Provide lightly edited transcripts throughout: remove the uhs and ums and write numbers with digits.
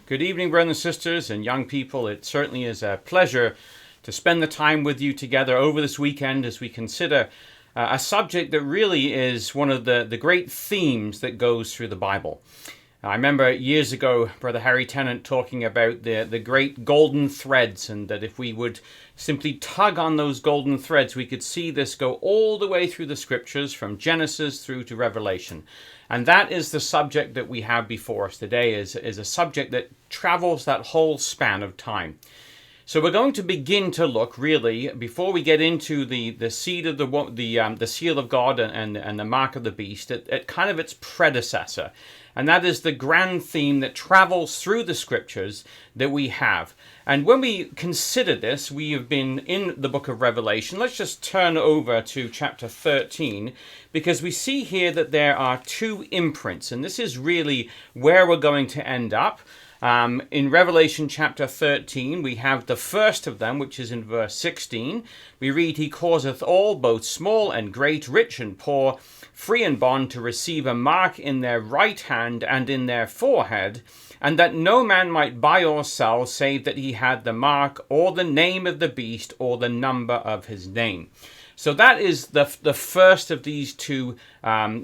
Good evening, brothers and sisters and young people. It certainly is a pleasure to spend the time with you together over this weekend as we consider a subject that really is one of the great themes that goes through the Bible. I remember years ago, Brother Harry Tennant talking about the great golden threads, and that if we would simply tug on those golden threads, we could see this go all the way through the scriptures from Genesis through to Revelation. And that is the subject that we have before us today, is a subject that travels that whole span of time. So we're going to begin to look, really, before we get into the seed of the seal of God and the mark of the beast, at kind of its predecessor. And that is the grand theme that travels through the scriptures that we have. And when we consider this, we have been in the book of Revelation. Let's just turn over to chapter 13, because we see here that there are two imprints, and this is really where we're going to end up. In Revelation chapter 13, we have the first of them, which is in verse 16. We read, "He causeth all, both small and great, rich and poor, free and bond, to receive a mark in their right hand and in their forehead, and that no man might buy or sell, save that he had the mark, or the name of the beast, or the number of his name." So that is the first of these two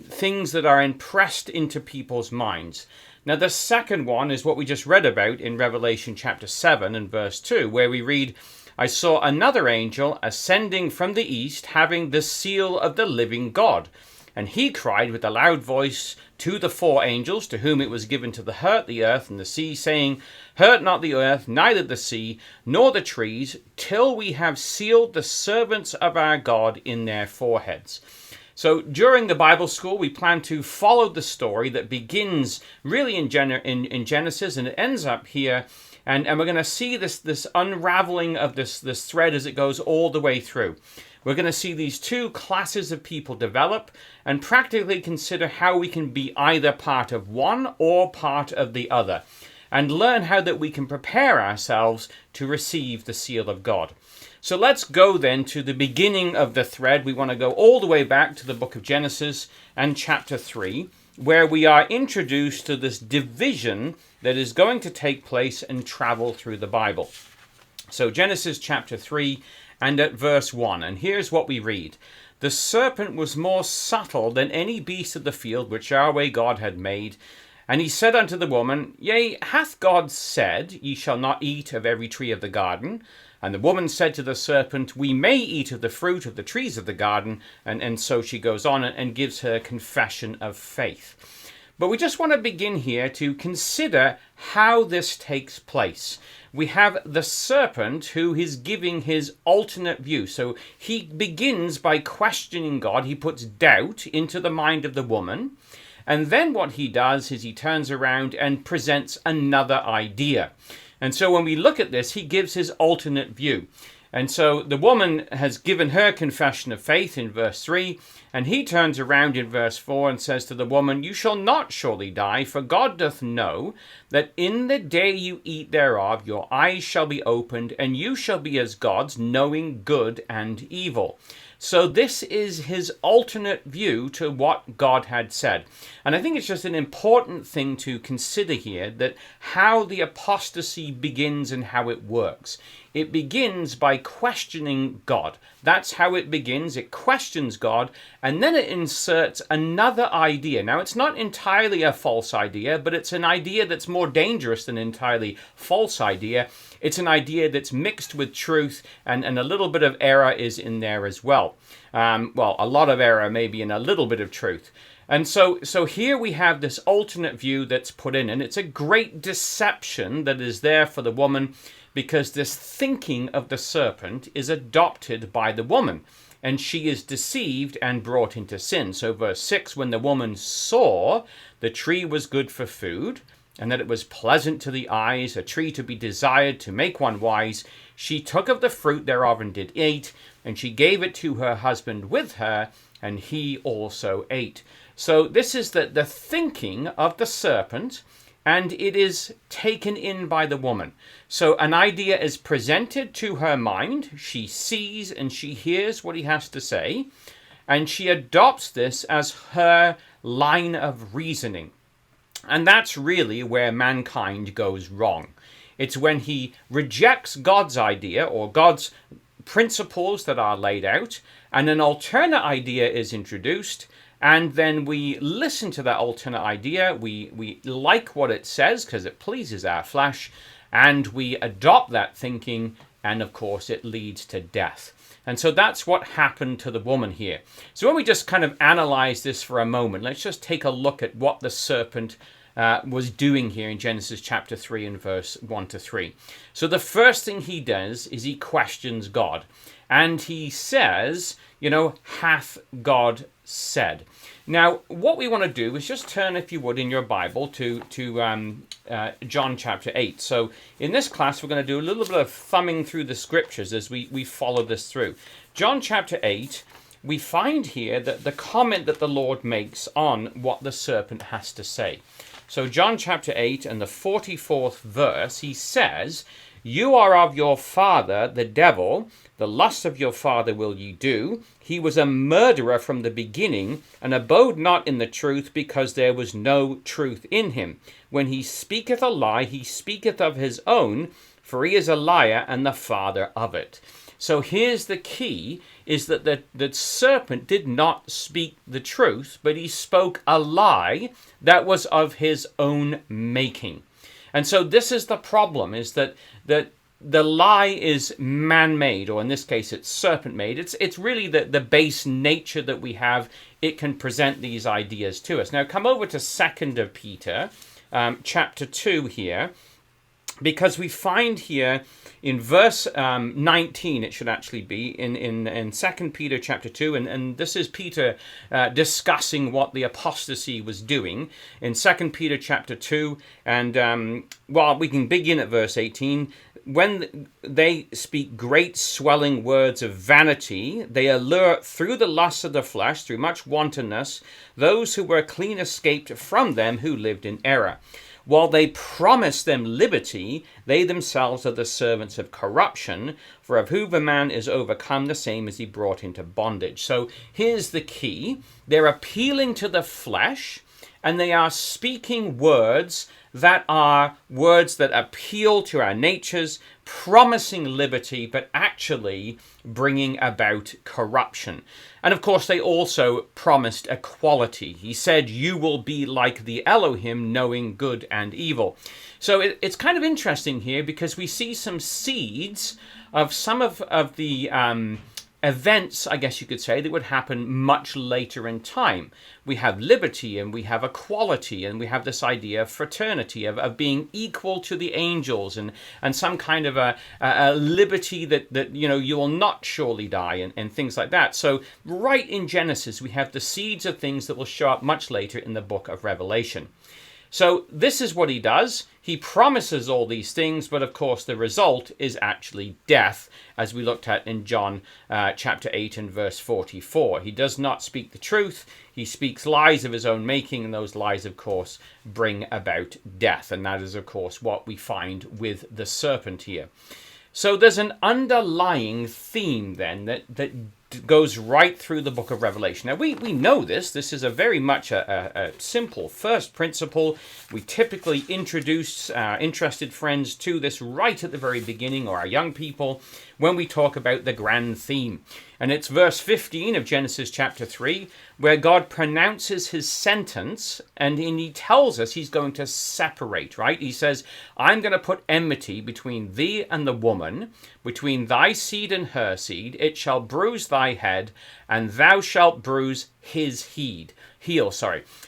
things that are impressed into people's minds. Now, the second one is what we just read about in Revelation chapter 7 and verse 2, where we read, "I saw another angel ascending from the east, having the seal of the living God. And he cried with a loud voice to the four angels, to whom it was given to hurt the earth and the sea, saying, Hurt not the earth, neither the sea, nor the trees, till we have sealed the servants of our God in their foreheads." So during the Bible school, we plan to follow the story that begins really in Genesis, and it ends up here. And we're going to see this unraveling of this thread as it goes all the way through. We're going to see these two classes of people develop and practically consider how we can be either part of one or part of the other, and learn how that we can prepare ourselves to receive the seal of God. So let's go then to the beginning of the thread. We want to go all the way back to the book of Genesis and chapter 3, where we are introduced to this division that is going to take place and travel through the Bible. So Genesis chapter 3 and at verse 1, and here's what we read. "The serpent was more subtle than any beast of the field which Yahweh God had made. And he said unto the woman, Yea, hath God said, Ye shall not eat of every tree of the garden? And the woman said to the serpent, We may eat of the fruit of the trees of the garden." And so she goes on and gives her confession of faith. But we just want to begin here to consider how this takes place. We have the serpent who is giving his alternate view. So he begins by questioning God. He puts doubt into the mind of the woman. And then what he does is he turns around and presents another idea. And so when we look at this, he gives his alternate view. And so the woman has given her confession of faith in verse 3, and he turns around in verse 4 and says to the woman, "You shall not surely die, for God doth know that in the day you eat thereof, your eyes shall be opened, and you shall be as gods, knowing good and evil." So this is his alternate view to what God had said. And I think it's just an important thing to consider here, that how the apostasy begins and how it works. It begins by questioning God. That's how it begins. It questions God, and then it inserts another idea. Now, it's not entirely a false idea, but it's an idea that's more dangerous than an entirely false idea. It's an idea that's mixed with truth, and a little bit of error is in there as well. A lot of error maybe in a little bit of truth. And so here we have this alternate view that's put in, and it's a great deception that is there for the woman, because this thinking of the serpent is adopted by the woman, and she is deceived and brought into sin. So verse 6, "When the woman saw the tree was good for food, and that it was pleasant to the eyes, a tree to be desired to make one wise, she took of the fruit thereof and did eat, and she gave it to her husband with her, and he also ate." So this is the thinking of the serpent, and it is taken in by the woman. So an idea is presented to her mind. She sees and she hears what he has to say, and she adopts this as her line of reasoning. And that's really where mankind goes wrong. It's when he rejects God's idea or God's principles that are laid out, and an alternate idea is introduced, and then we listen to that alternate idea, we like what it says because it pleases our flesh, and we adopt that thinking, and of course it leads to death. And so that's what happened to the woman here. So when we just kind of analyze this for a moment, let's just take a look at what the serpent was doing here in Genesis chapter 3 and verse 1 to 3. So the first thing he does is he questions God. And he says, hath God said? Now, what we want to do is just turn, if you would, in your Bible to John chapter 8. So in this class, we're going to do a little bit of thumbing through the scriptures as we follow this through. John chapter 8, we find here that the comment that the Lord makes on what the serpent has to say. So John chapter 8 and the 44th verse, he says, "You are of your father, the devil. The lust of your father will ye do. He was a murderer from the beginning, and abode not in the truth, because there was no truth in him. When he speaketh a lie, he speaketh of his own, for he is a liar and the father of it." So here's the key, is that the serpent did not speak the truth, but he spoke a lie that was of his own making. And so this is the problem, is that the lie is man-made, or in this case it's serpent-made. It's really the base nature that we have. It can present these ideas to us. Now come over to 2 Peter chapter 2 here, because we find here in verse 19, it should actually be, in 2 Peter chapter 2, and this is Peter discussing what the apostasy was doing in 2 Peter chapter 2, and we can begin at verse 18. "When they speak great swelling words of vanity, they allure through the lusts of the flesh, through much wantonness, those who were clean escaped from them who lived in error. While they promise them liberty, they themselves are the servants of corruption, for of whom a man is overcome, the same is he brought into bondage." So here's the key. They're appealing to the flesh, and they are speaking words that are words that appeal to our natures, promising liberty, but actually bringing about corruption. And of course, they also promised equality. He said, "You will be like the Elohim, knowing good and evil." So it's kind of interesting here, because we see some seeds of some of the events, I guess you could say, that would happen much later in time. We have liberty, and we have equality, and we have this idea of fraternity, of being equal to the angels, and some kind of a liberty that you will not surely die, and things like that. So right in Genesis, we have the seeds of things that will show up much later in the book of Revelation. So this is what he does. He promises all these things, but of course the result is actually death, as we looked at in John chapter 8 and verse 44. He does not speak the truth. He speaks lies of his own making, and those lies, of course, bring about death. And that is, of course, what we find with the serpent here. So there's an underlying theme then that goes right through the book of Revelation. Now, we know this. This is a very much a simple first principle. We typically introduce our interested friends to this right at the very beginning, or our young people, when we talk about the grand theme. And it's verse 15 of Genesis chapter 3, where God pronounces his sentence, and he tells us he's going to separate, right? He says, "I'm going to put enmity between thee and the woman, between thy seed and her seed. It shall bruise thy head, and thou shalt bruise his heel.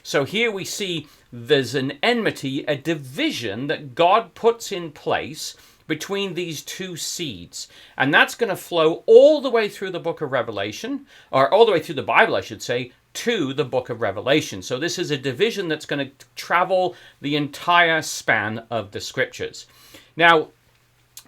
So here we see there's an enmity, a division that God puts in place between these two seeds. And that's going to flow all the way through the book of Revelation, or all the way through the Bible, I should say, to the book of Revelation. So this is a division that's going to travel the entire span of the scriptures. Now,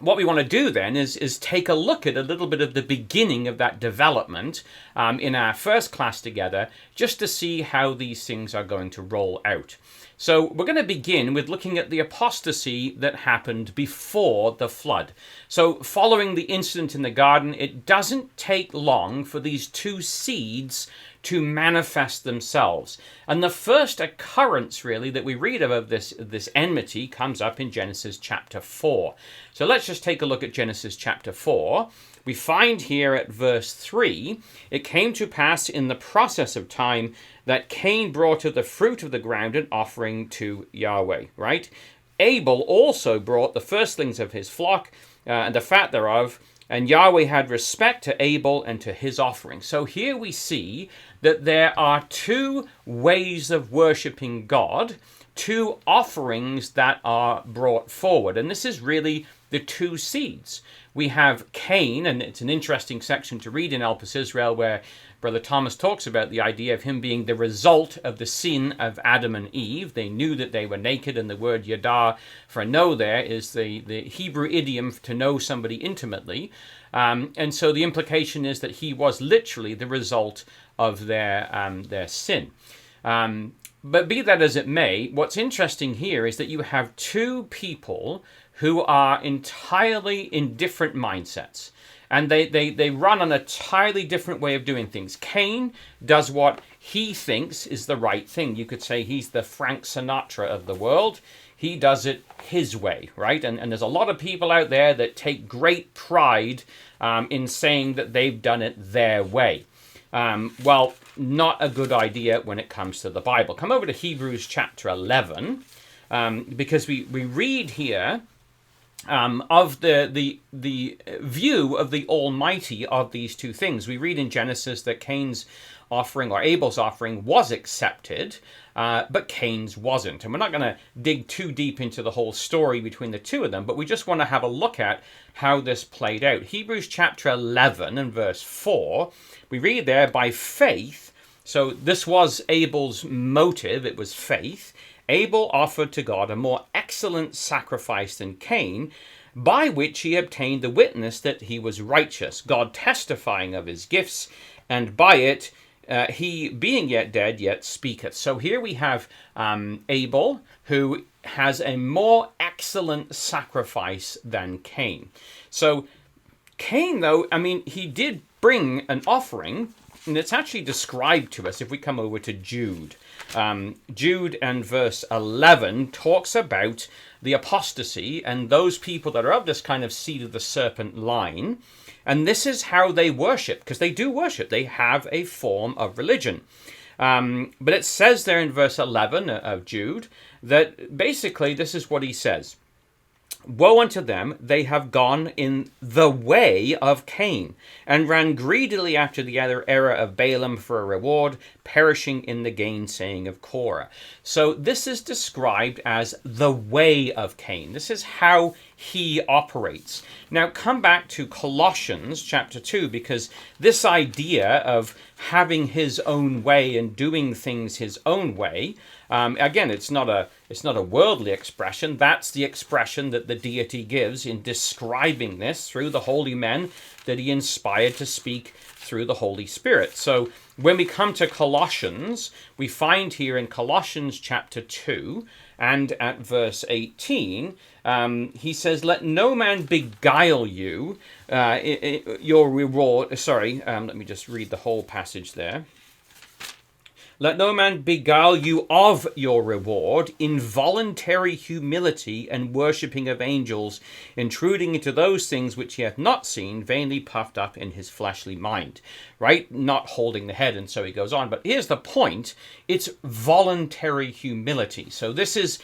what we want to do then is take a look at a little bit of the beginning of that development in our first class together, just to see how these things are going to roll out. So we're going to begin with looking at the apostasy that happened before the flood. So following the incident in the garden, it doesn't take long for these two seeds to manifest themselves. And the first occurrence, really, that we read of this enmity comes up in Genesis chapter 4. So let's just take a look at Genesis chapter 4. We find here at verse 3, it came to pass in the process of time that Cain brought of the fruit of the ground an offering to Yahweh, right? Abel also brought the firstlings of his flock and the fat thereof, and Yahweh had respect to Abel and to his offering. So here we see that there are two ways of worshiping God, two offerings that are brought forward. And this is really the two seeds. We have Cain, and it's an interesting section to read in Elpis Israel where Brother Thomas talks about the idea of him being the result of the sin of Adam and Eve. They knew that they were naked, and the word yada for know there is the Hebrew idiom to know somebody intimately. And so the implication is that he was literally the result of their sin. But be that as it may, what's interesting here is that you have two people who are entirely in different mindsets. And they run an entirely different way of doing things. Cain does what he thinks is the right thing. You could say he's the Frank Sinatra of the world. He does it his way, right? And there's a lot of people out there that take great pride in saying that they've done it their way. Well, not a good idea when it comes to the Bible. Come over to Hebrews chapter 11, because we read here of the view of the Almighty of these two things. We read in Genesis that Cain's offering, or Abel's offering, was accepted, but Cain's wasn't. And we're not going to dig too deep into the whole story between the two of them, but we just want to have a look at how this played out. Hebrews chapter 11 and verse 4, we read there, by faith, so this was Abel's motive, it was faith, Abel offered to God a more excellent sacrifice than Cain, by which he obtained the witness that he was righteous, God testifying of his gifts, and by it he, being yet dead, yet speaketh. So here we have Abel, who has a more excellent sacrifice than Cain. So Cain, though, I mean, he did bring an offering, and it's actually described to us if we come over to Jude. Jude and verse 11 talks about the apostasy and those people that are of this kind of seed of the serpent line. And this is how they worship, because they do worship. They have a form of religion. But it says there in verse 11 of Jude that basically this is what he says. Woe unto them, they have gone in the way of Cain, and ran greedily after the other error of Balaam for a reward, perishing in the gainsaying of Korah. So this is described as the way of Cain. This is how he operates. Now come back to Colossians chapter 2, because this idea of having his own way and doing things his own way, again, it's not a worldly expression. That's the expression that the deity gives in describing this through the holy men that he inspired to speak through the Holy Spirit. So when we come to Colossians, we find here in Colossians chapter 2 and at verse 18, he says, let no man beguile you, your reward. Sorry, let me just read the whole passage there. Let no man beguile you of your reward, involuntary humility and worshipping of angels, intruding into those things which he hath not seen, vainly puffed up in his fleshly mind. Right? Not holding the head, and so he goes on. But here's the point. It's voluntary humility. So this is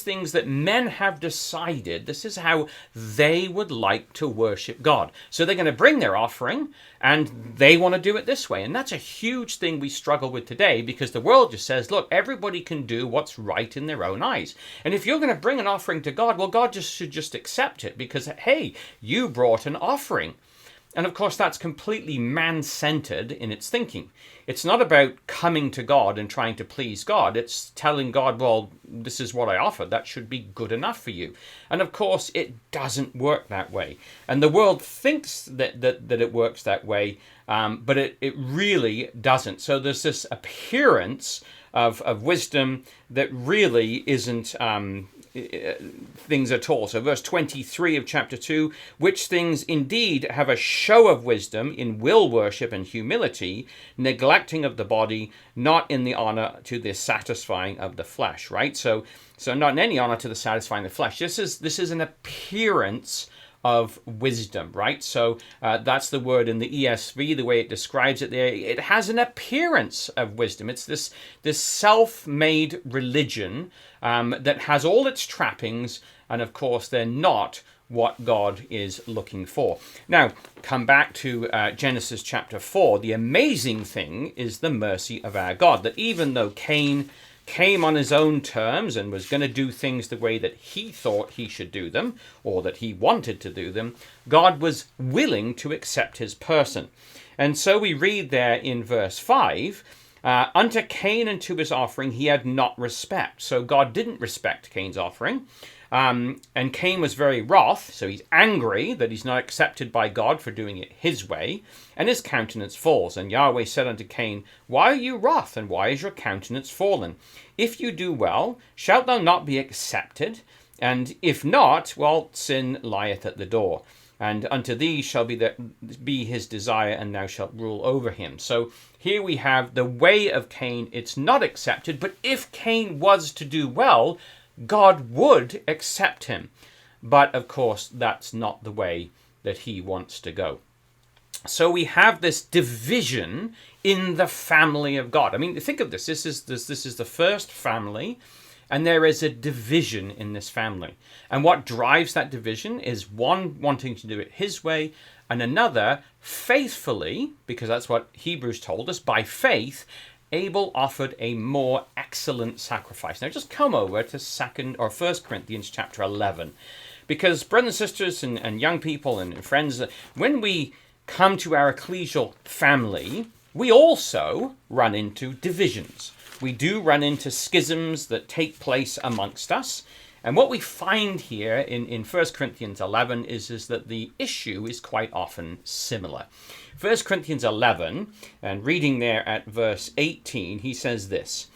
things that men have decided. This is how they would like to worship God. So they're going to bring their offering, and they want to do it this way. And that's a huge thing we struggle with today, because the world just says, look, everybody can do what's right in their own eyes. And if you're going to bring an offering to God, well, God should just accept it because, hey, you brought an offering. And of course, that's completely man-centered in its thinking. It's not about coming to God and trying to please God. It's telling God, well, this is what I offered. That should be good enough for you. And of course, it doesn't work that way. And the world thinks that it works that way, but it really doesn't. So there's this appearance of wisdom that really isn't things at all. So verse 23 of chapter 2, which things indeed have a show of wisdom in will worship and humility, neglecting of the body, not in the honor to the satisfying of the flesh, right? So not in any honor to the satisfying of the flesh. This is an appearance of wisdom, right? So that's the word in the ESV, the way it describes it there. It has an appearance of wisdom. It's this self-made religion that has all its trappings, and of course they're not what God is looking for. Now, come back to Genesis chapter 4. The amazing thing is the mercy of our God, that even though Cain came on his own terms and was going to do things the way that he thought he should do them, or that he wanted to do them, God was willing to accept his person. And so we read there in verse 5, unto Cain and to his offering he had not respect. So God didn't respect Cain's offering. And Cain was very wroth, so he's angry that he's not accepted by God for doing it his way, and his countenance falls. And Yahweh said unto Cain, why are you wroth, and why is your countenance fallen? If you do well, shalt thou not be accepted? And if not, well, sin lieth at the door. And unto thee shall be his desire, and thou shalt rule over him. So here we have the way of Cain. It's not accepted, but if Cain was to do well, God would accept him. But of course, that's not the way that he wants to go. So we have this division in the family of God. I mean, think of this. This is the first family, and there is a division in this family. And what drives that division is one wanting to do it his way, and another faithfully, because that's what Hebrews told us, by faith, Abel offered a more excellent sacrifice. Now just come over to 1 Corinthians chapter 11. Because brothers and sisters and young people and friends, when we come to our ecclesial family, we also run into divisions. We do run into schisms that take place amongst us. And what we find here in 1 Corinthians 11 is that the issue is quite often similar. 1 Corinthians 11, and reading there at verse 18, he says this,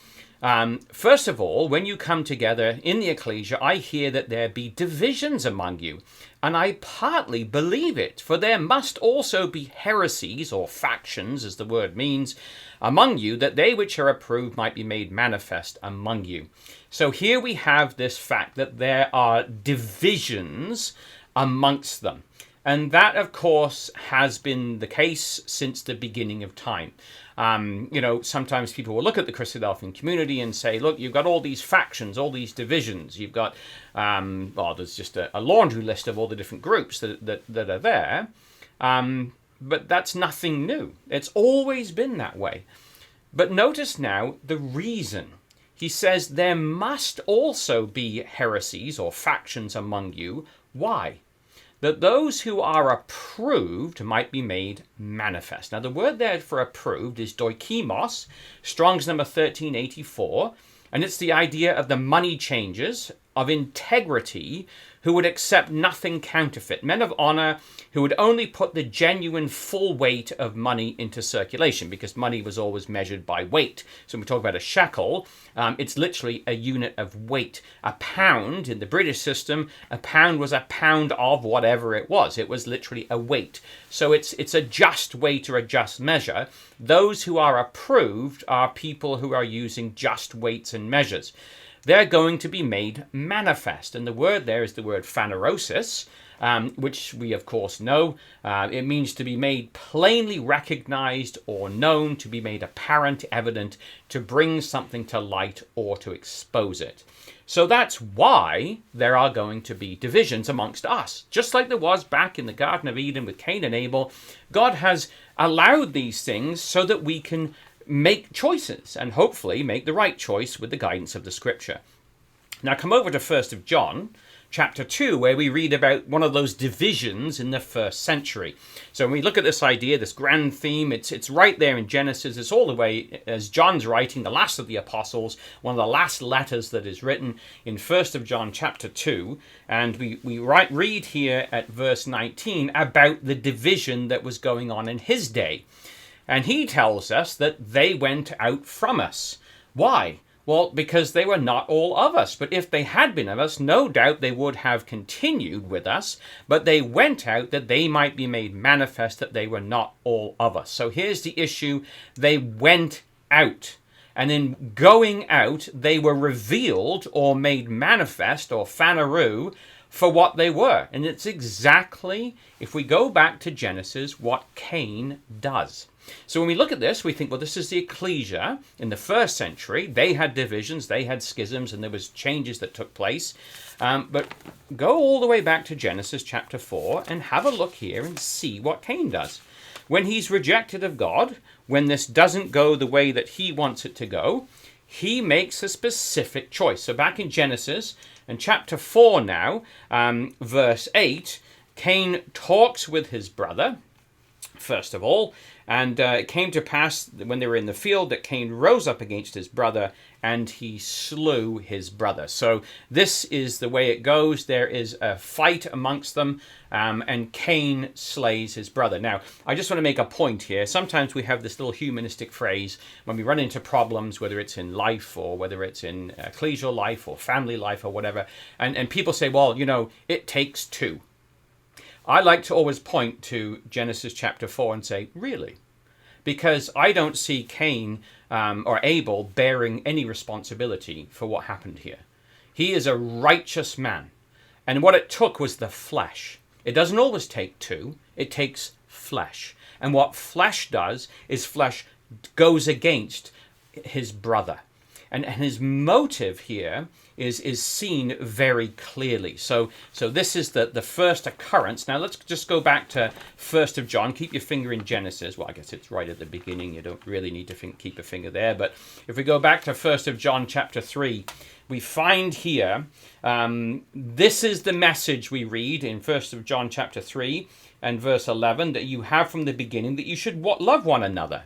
first of all, when you come together in the ecclesia, I hear that there be divisions among you, and I partly believe it, for there must also be heresies, or factions, as the word means, among you, that they which are approved might be made manifest among you. So here we have this fact that there are divisions amongst them. And that, of course, has been the case since the beginning of time. Sometimes people will look at the Christadelphian community and say, look, you've got all these factions, all these divisions. You've got, there's just a laundry list of all the different groups that are there. But that's nothing new. It's always been that way. But notice now the reason. He says there must also be heresies or factions among you. Why? That those who are approved might be made manifest. Now, the word there for approved is doikimos, Strong's number 1384, and it's the idea of the money changers of integrity who would accept nothing counterfeit, men of honor who would only put the genuine full weight of money into circulation, because money was always measured by weight. So when we talk about a shekel, it's literally a unit of weight. A pound in the British system, a pound was a pound of whatever it was. It was literally a weight. So it's a just weight or a just measure. Those who are approved are people who are using just weights and measures. They're going to be made manifest. And the word there is the word phanerosis, which we, of course, know. It means to be made plainly recognized or known, to be made apparent, evident, to bring something to light or to expose it. So that's why there are going to be divisions amongst us. Just like there was back in the Garden of Eden with Cain and Abel, God has allowed these things so that we can make choices and hopefully make the right choice with the guidance of the scripture. Now come over to 1 John chapter 2, where we read about one of those divisions in the first century. So when we look at this idea, this grand theme, it's right there in Genesis. It's all the way as John's writing, the last of the apostles, one of the last letters that is written in 1 John chapter 2. And we read here at verse 19 about the division that was going on in his day. And he tells us that they went out from us. Why? Well, because they were not all of us. But if they had been of us, no doubt they would have continued with us. But they went out that they might be made manifest that they were not all of us. So here's the issue. They went out. And in going out, they were revealed or made manifest or phaneroo for what they were. And it's exactly, if we go back to Genesis, what Cain does. So when we look at this, we think, well, this is the ecclesia in the first century. They had divisions, they had schisms, and there was changes that took place. But go all the way back to Genesis chapter 4 and have a look here and see what Cain does. When he's rejected of God, when this doesn't go the way that he wants it to go, he makes a specific choice. So back in Genesis, in chapter 4 now, verse 8, Cain talks with his brother, first of all, and it came to pass when they were in the field that Cain rose up against his brother and he slew his brother. So this is the way it goes. There is a fight amongst them, and Cain slays his brother. Now, I just want to make a point here. Sometimes we have this little humanistic phrase when we run into problems, whether it's in life or whether it's in ecclesial life or family life or whatever, and people say, well, you know, it takes two. I like to always point to Genesis chapter 4 and say, really? Because I don't see Cain or Abel bearing any responsibility for what happened here. He is a righteous man. And what it took was the flesh. It doesn't always take two. It takes flesh. And what flesh does is flesh goes against his brother. And his motive here is seen very clearly. So this is the first occurrence. Now let's just go back to 1st of John. Keep your finger in Genesis. Well, I guess it's right at the beginning. You don't really need to keep a finger there. But if we go back to 1st of John chapter 3, we find here, this is the message we read in 1st of John chapter 3 and verse 11, that you have from the beginning, that you should love one another.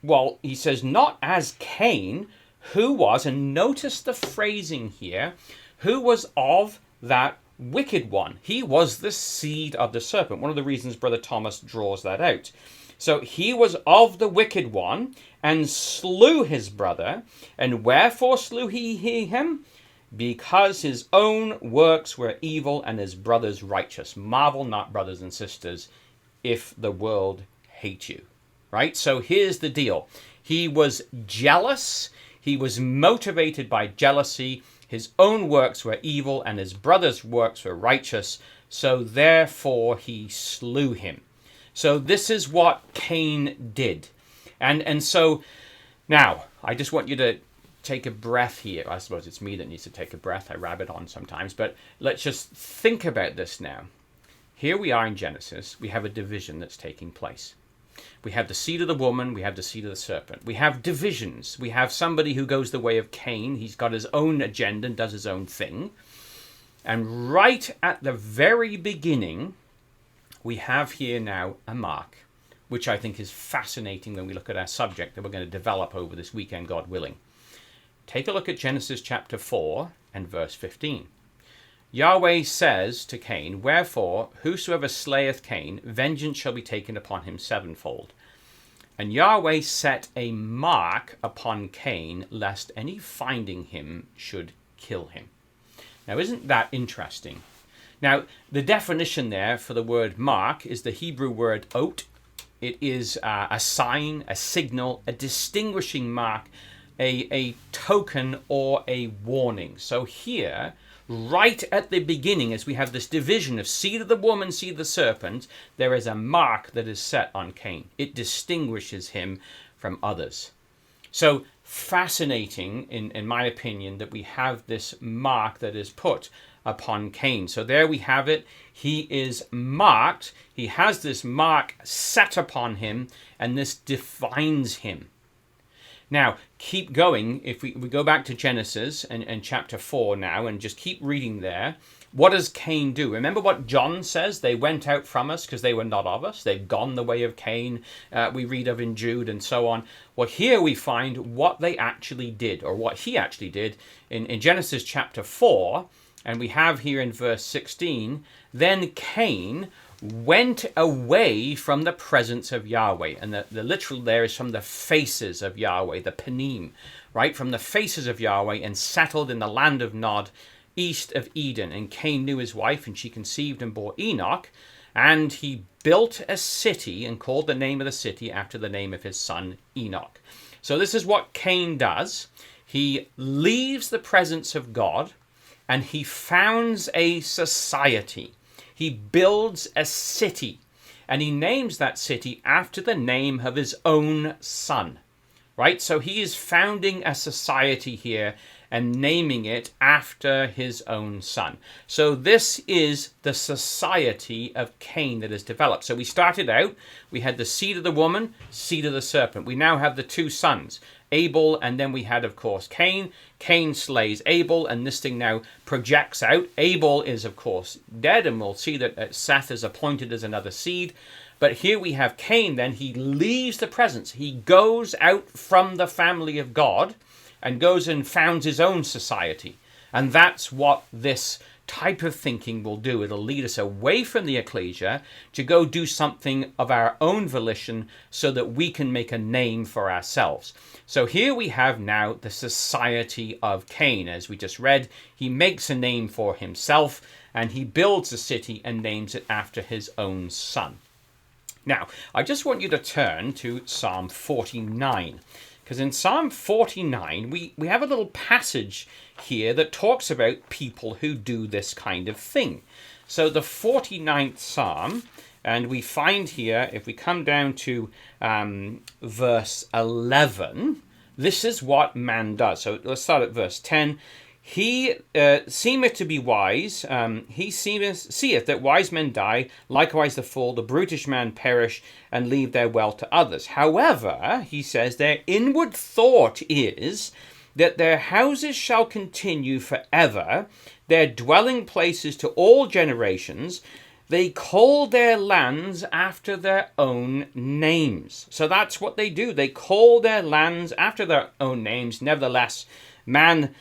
Well, he says, not as Cain, who was, and notice the phrasing here, who was of that wicked one. He was the seed of the serpent. One of the reasons Brother Thomas draws that out. So he was of the wicked one, and slew his brother. And wherefore slew he him? Because his own works were evil, and his brother's righteous. Marvel not, brothers and sisters, if the world hate you. Right? So here's the deal. He was jealous. He was motivated by jealousy. His own works were evil and his brother's works were righteous. So therefore he slew him. So this is what Cain did. And so now I just want you to take a breath here. I suppose it's me that needs to take a breath. I rabbit on sometimes. But let's just think about this now. Here we are in Genesis. We have a division that's taking place. We have the seed of the woman, we have the seed of the serpent. We have divisions. We have somebody who goes the way of Cain. He's got his own agenda and does his own thing. And right at the very beginning, we have here now a mark, which I think is fascinating when we look at our subject that we're going to develop over this weekend, God willing. Take a look at Genesis chapter 4 and verse 15. Yahweh says to Cain, wherefore, whosoever slayeth Cain, vengeance shall be taken upon him sevenfold. And Yahweh set a mark upon Cain, lest any finding him should kill him. Now, isn't that interesting? Now, the definition there for the word mark is the Hebrew word ot. It is a sign, a signal, a distinguishing mark, a token or a warning. So here, right at the beginning, as we have this division of seed of the woman, seed of the serpent, there is a mark that is set on Cain. It distinguishes him from others. So fascinating, in my opinion, that we have this mark that is put upon Cain. So there we have it. He is marked. He has this mark set upon him, and this defines him. Now, keep going. If we go back to Genesis and chapter 4 now and just keep reading there, what does Cain do? Remember what John says? They went out from us because they were not of us. They've gone the way of Cain. We read of in Jude and so on. Well, here we find what they actually did, or what he actually did in Genesis chapter 4. And we have here in verse 16, then Cain went away from the presence of Yahweh. And the literal there is from the faces of Yahweh, the panim, right? From the faces of Yahweh, and settled in the land of Nod, east of Eden. And Cain knew his wife, and she conceived and bore Enoch. And he built a city and called the name of the city after the name of his son Enoch. So this is what Cain does. He leaves the presence of God and he founds a society. He builds a city and he names that city after the name of his own son. Right? So he is founding a society here and naming it after his own son. So this is the society of Cain that has developed. So we started out, we had the seed of the woman, seed of the serpent. We now have the two sons, Abel, and then we had, of course, Cain. Cain slays Abel, and this thing now projects out. Abel is, of course, dead, and we'll see that Seth is appointed as another seed. But here we have Cain, then he leaves the presence. He goes out from the family of God and goes and founds his own society. And that's what this type of thinking will do. It'll lead us away from the ecclesia to go do something of our own volition so that we can make a name for ourselves. So here we have now the society of Cain. As we just read, he makes a name for himself and he builds a city and names it after his own son. Now, I just want you to turn to Psalm 49. Because in Psalm 49, we have a little passage here that talks about people who do this kind of thing. So the 49th Psalm, and we find here, if we come down to verse 11, this is what man does. So let's start at verse 10. He seemeth to be wise, he seeth that wise men die, likewise the fool, the brutish man perish, and leave their wealth to others. However, he says, their inward thought is that their houses shall continue forever, their dwelling places to all generations. They call their lands after their own names. So that's what they do. They call their lands after their own names. Nevertheless, man,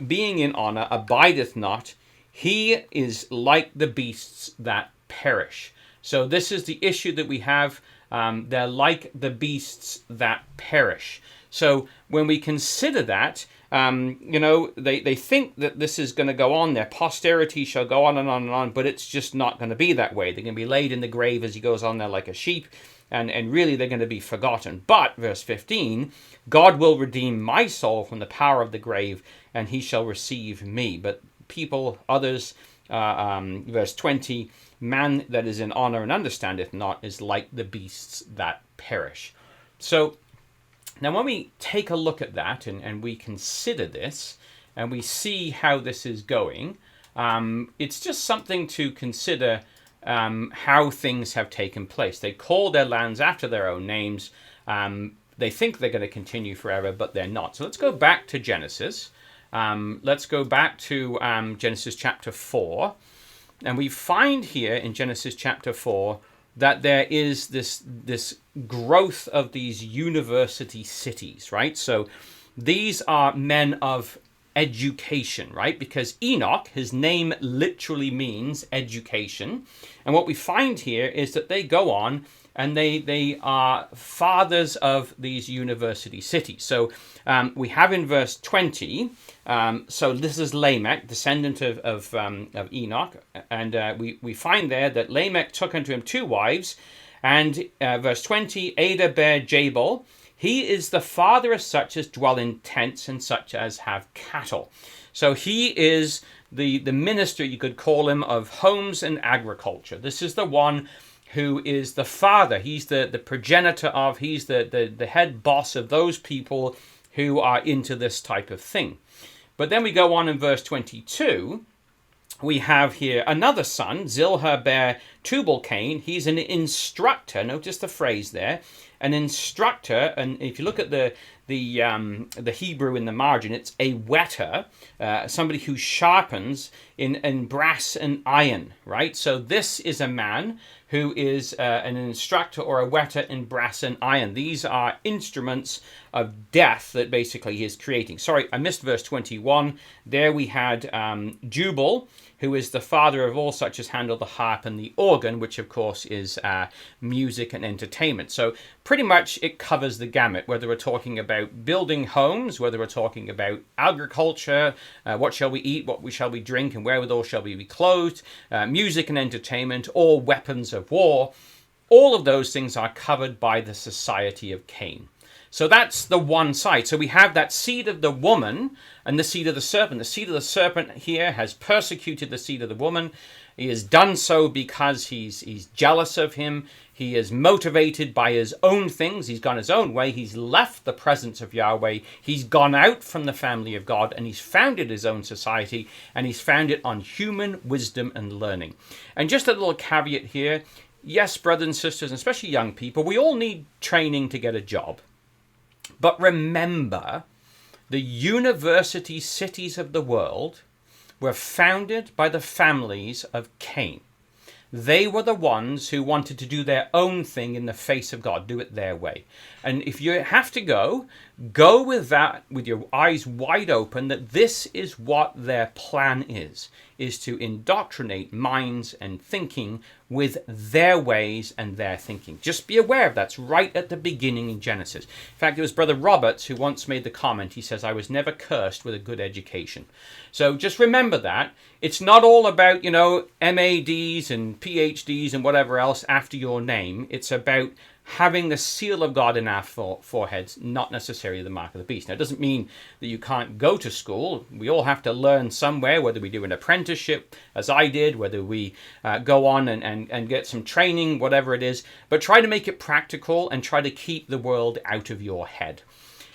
being in honor, abideth not. He is like the beasts that perish. So this is the issue that we have. They're like the beasts that perish. So when we consider that, they think that this is going to go on. Their posterity shall go on and on and on, but it's just not going to be that way. They're going to be laid in the grave as he goes on there like a sheep. And really they're going to be forgotten. But, verse 15, God will redeem my soul from the power of the grave, and he shall receive me. But people, others, verse 20, man that is in honor and understandeth not is like the beasts that perish. So, now when we take a look at that and we consider this, and we see how this is going, it's just something to consider. How things have taken place. They call their lands after their own names. They think they're going to continue forever, but they're not. So let's go back to Genesis. Let's go back to Genesis chapter 4. And we find here in Genesis chapter 4 that there is this growth of these university cities, right? So these are men of education, right? Because Enoch, his name literally means education. And what we find here is that they go on and they are fathers of these university cities. So we have in verse 20, so this is Lamech, descendant of Enoch. And we find there that Lamech took unto him two wives. And verse 20, Ada bare Jabal. He is the father of such as dwell in tents and such as have cattle. So he is the minister, you could call him, of homes and agriculture. This is the one who is the father. He's the progenitor of, he's the head boss of those people who are into this type of thing. But then we go on in verse 22. We have here another son, Zilha bare Tubal-Cain. He's an instructor. Notice the phrase there. An instructor, and if you look at the Hebrew in the margin, it's a whetter, somebody who sharpens in brass and iron, right? So this is a man who is an instructor or a whetter in brass and iron. These are instruments of death that basically he is creating. Sorry, I missed verse 21. There we had Jubal. who is the father of all such as handle the harp and the organ, which of course is music and entertainment. So pretty much it covers the gamut, whether we're talking about building homes, whether we're talking about agriculture, what shall we eat, what shall we drink, and wherewithal shall we be clothed, music and entertainment, or weapons of war. All of those things are covered by the society of Cain. So that's the one side. So we have that seed of the woman and the seed of the serpent. The seed of the serpent here has persecuted the seed of the woman. He has done so because he's jealous of him. He is motivated by his own things. He's gone his own way. He's left the presence of Yahweh. He's gone out from the family of God, and he's founded his own society, and he's founded it on human wisdom and learning. And just a little caveat here. Yes, brothers and sisters, and especially young people, we all need training to get a job. But remember, the university cities of the world were founded by the families of Cain. They were the ones who wanted to do their own thing in the face of God, do it their way. And if you have to go with that, with your eyes wide open, that this is what their plan is to indoctrinate minds and thinking with their ways and their thinking. Just be aware of that's right at the beginning in Genesis. In fact, it was Brother Roberts who once made the comment. He says, I was never cursed with a good education. So just remember that. It's not all about, MADs and PhDs and whatever else after your name. It's about having the seal of God in our foreheads, not necessarily the mark of the beast. Now, it doesn't mean that you can't go to school. We all have to learn somewhere, whether we do an apprenticeship, as I did, whether we go on and get some training, whatever it is. But try to make it practical and try to keep the world out of your head.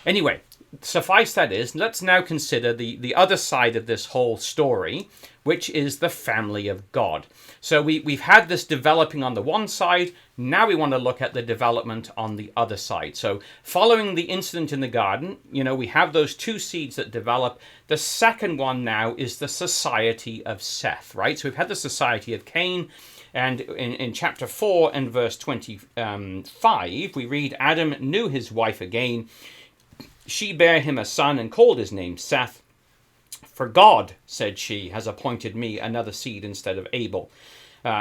Anyway, suffice that is, let's now consider the other side of this whole story, which is the family of God. So we've had this developing on the one side. Now we want to look at the development on the other side. So following the incident in the garden, we have those two seeds that develop. The second one now is the society of Seth, right? So we've had the society of Cain. And in chapter 4 and verse 25, we read, Adam knew his wife again. She bare him a son and called his name Seth. For God, said she, has appointed me another seed instead of Abel,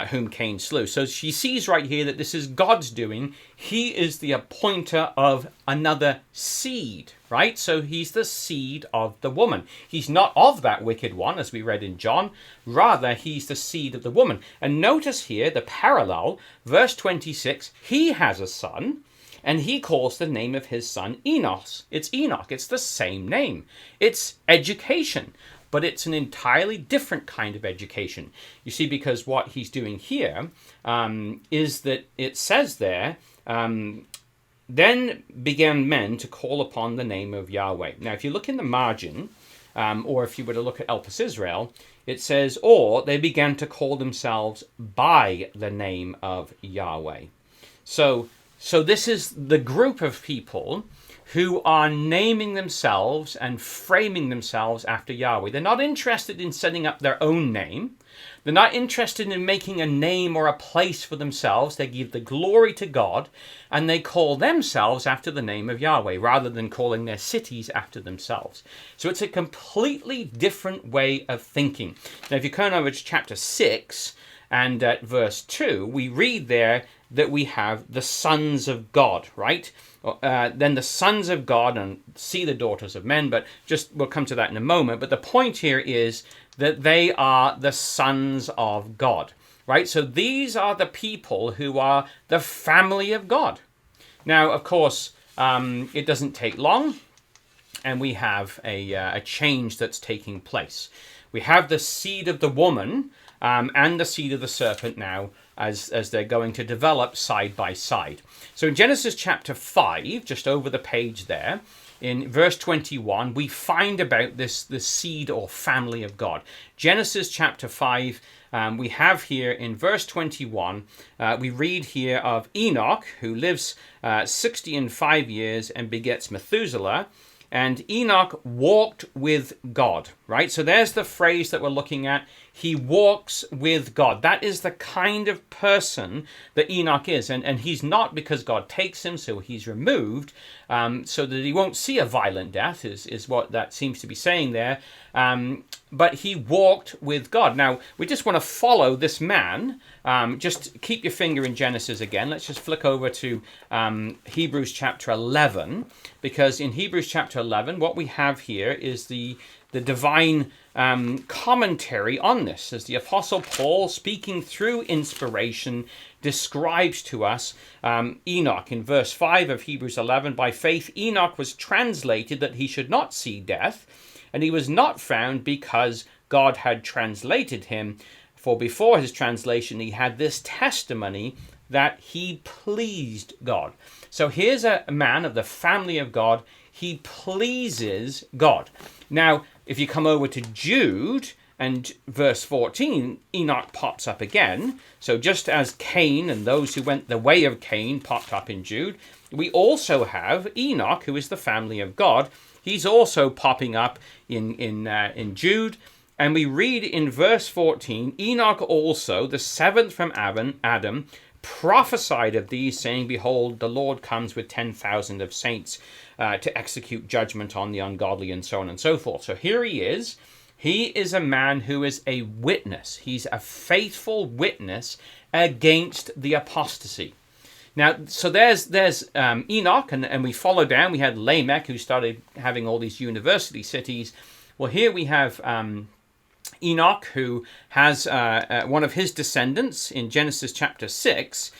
whom Cain slew. So she sees right here that this is God's doing. He is the appointer of another seed, right? So he's the seed of the woman. He's not of that wicked one, as we read in John. Rather, he's the seed of the woman. And notice here the parallel, verse 26, he has a son. And he calls the name of his son Enos. It's Enoch. It's the same name. It's education, but it's an entirely different kind of education. You see, because what he's doing here is that it says there, then began men to call upon the name of Yahweh. Now, if you look in the margin, or if you were to look at Elpis Israel, it says, or they began to call themselves by the name of Yahweh. So this is the group of people who are naming themselves and framing themselves after Yahweh. They're not interested in setting up their own name. They're not interested in making a name or a place for themselves. They give the glory to God, and they call themselves after the name of Yahweh, rather than calling their cities after themselves. So it's a completely different way of thinking. Now, if you turn over to chapter 6 and at verse 2, we read there that we have the sons of God, right? Then the sons of God, and see the daughters of men, but we'll come to that in a moment. But the point here is that they are the sons of God, right? So these are the people who are the family of God. Now, of course, it doesn't take long, and we have a change that's taking place. We have the seed of the woman and the seed of the serpent now, as they're going to develop side by side. So in Genesis chapter 5, just over the page there, in verse 21, we find about this seed or family of God. Genesis chapter 5, we have here in verse 21, we read here of Enoch, who lives 65 years and begets Methuselah. And Enoch walked with God, right? So there's the phrase that we're looking at. He walks with God. That is the kind of person that Enoch is. And he's not because God takes him, so he's removed, so that he won't see a violent death, is what that seems to be saying there. But he walked with God. Now, we just want to follow this man. Just keep your finger in Genesis again. Let's just flick over to Hebrews chapter 11, because in Hebrews chapter 11, what we have here is the divine commentary on this, as the Apostle Paul, speaking through inspiration, describes to us Enoch. In verse 5 of Hebrews 11, by faith Enoch was translated that he should not see death, and he was not found because God had translated him. For before his translation, he had this testimony that he pleased God. So here's a man of the family of God. He pleases God. Now, if you come over to Jude and verse 14, Enoch pops up again. So just as Cain and those who went the way of Cain popped up in Jude, we also have Enoch, who is the family of God. He's also popping up in Jude. And we read in verse 14, Enoch also, the seventh from Adam, prophesied of these, saying, behold, the Lord comes with 10,000 of saints to execute judgment on the ungodly, and so on and so forth. So here he is. He is a man who is a witness. He's a faithful witness against the apostasy. Now, so there's Enoch, and we follow down. We had Lamech, who started having all these university cities. Well, here we have Enoch, who has one of his descendants in Genesis chapter 6,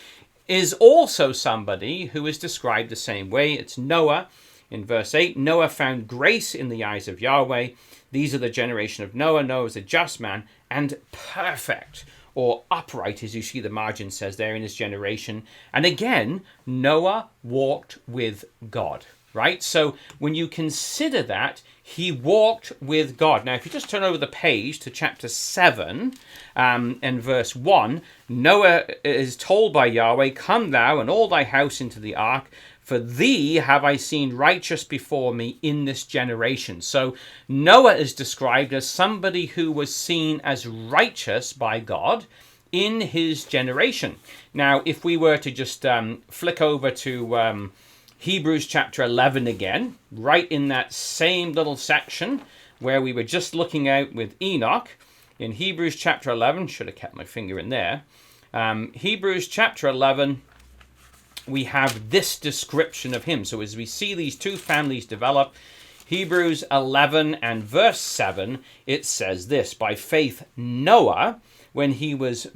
is also somebody who is described the same way. It's Noah. In verse 8, Noah found grace in the eyes of Yahweh. These are the generation of Noah. Noah was a just man and perfect, or upright, as you see the margin says there, in his generation. And again, Noah walked with God, right? So when you consider that, he walked with God. Now, if you just turn over the page to chapter 7 and verse 1, Noah is told by Yahweh, come thou and all thy house into the ark, for thee have I seen righteous before me in this generation. So Noah is described as somebody who was seen as righteous by God in his generation. Now, if we were to just flick over to Hebrews chapter 11 again, right in that same little section where we were just looking at with Enoch, in Hebrews chapter 11, should have kept my finger in there, Hebrews chapter 11, we have this description of him. So as we see these two families develop, Hebrews 11 and verse 7, it says this, by faith Noah, when he was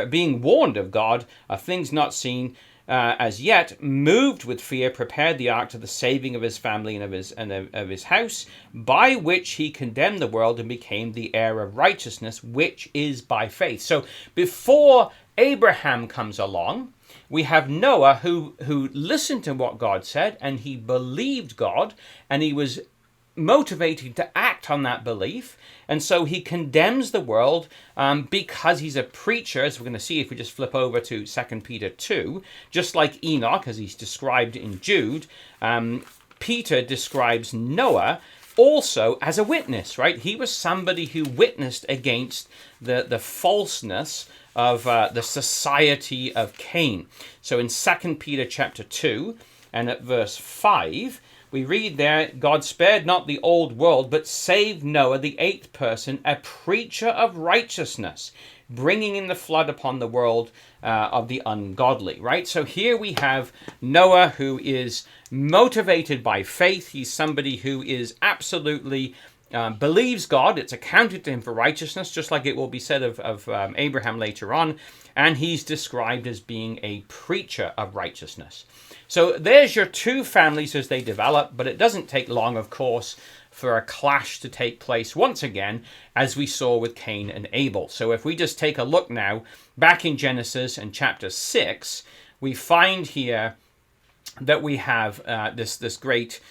being warned of God of things not seen as yet, moved with fear, prepared the ark to the saving of his family and of his house, by which he condemned the world and became the heir of righteousness, which is by faith. So before Abraham comes along, we have Noah who listened to what God said, and he believed God, and he was motivated to act on that belief. And so he condemns the world because he's a preacher, as we're going to see if we just flip over to 2 Peter 2. Just like Enoch, as he's described in Jude, Peter describes Noah also as a witness, right? He was somebody who witnessed against the falseness of the society of Cain. So in 2 Peter chapter 2 and at verse 5, we read there, God spared not the old world, but saved Noah, the eighth person, a preacher of righteousness, bringing in the flood upon the world of the ungodly, right? So here we have Noah, who is motivated by faith. He's somebody who is absolutely believes God. It's accounted to him for righteousness, just like it will be said of Abraham later on. And he's described as being a preacher of righteousness. So there's your two families as they develop, but it doesn't take long, of course, for a clash to take place once again, as we saw with Cain and Abel. So if we just take a look now, back in Genesis and chapter 6, we find here that we have this great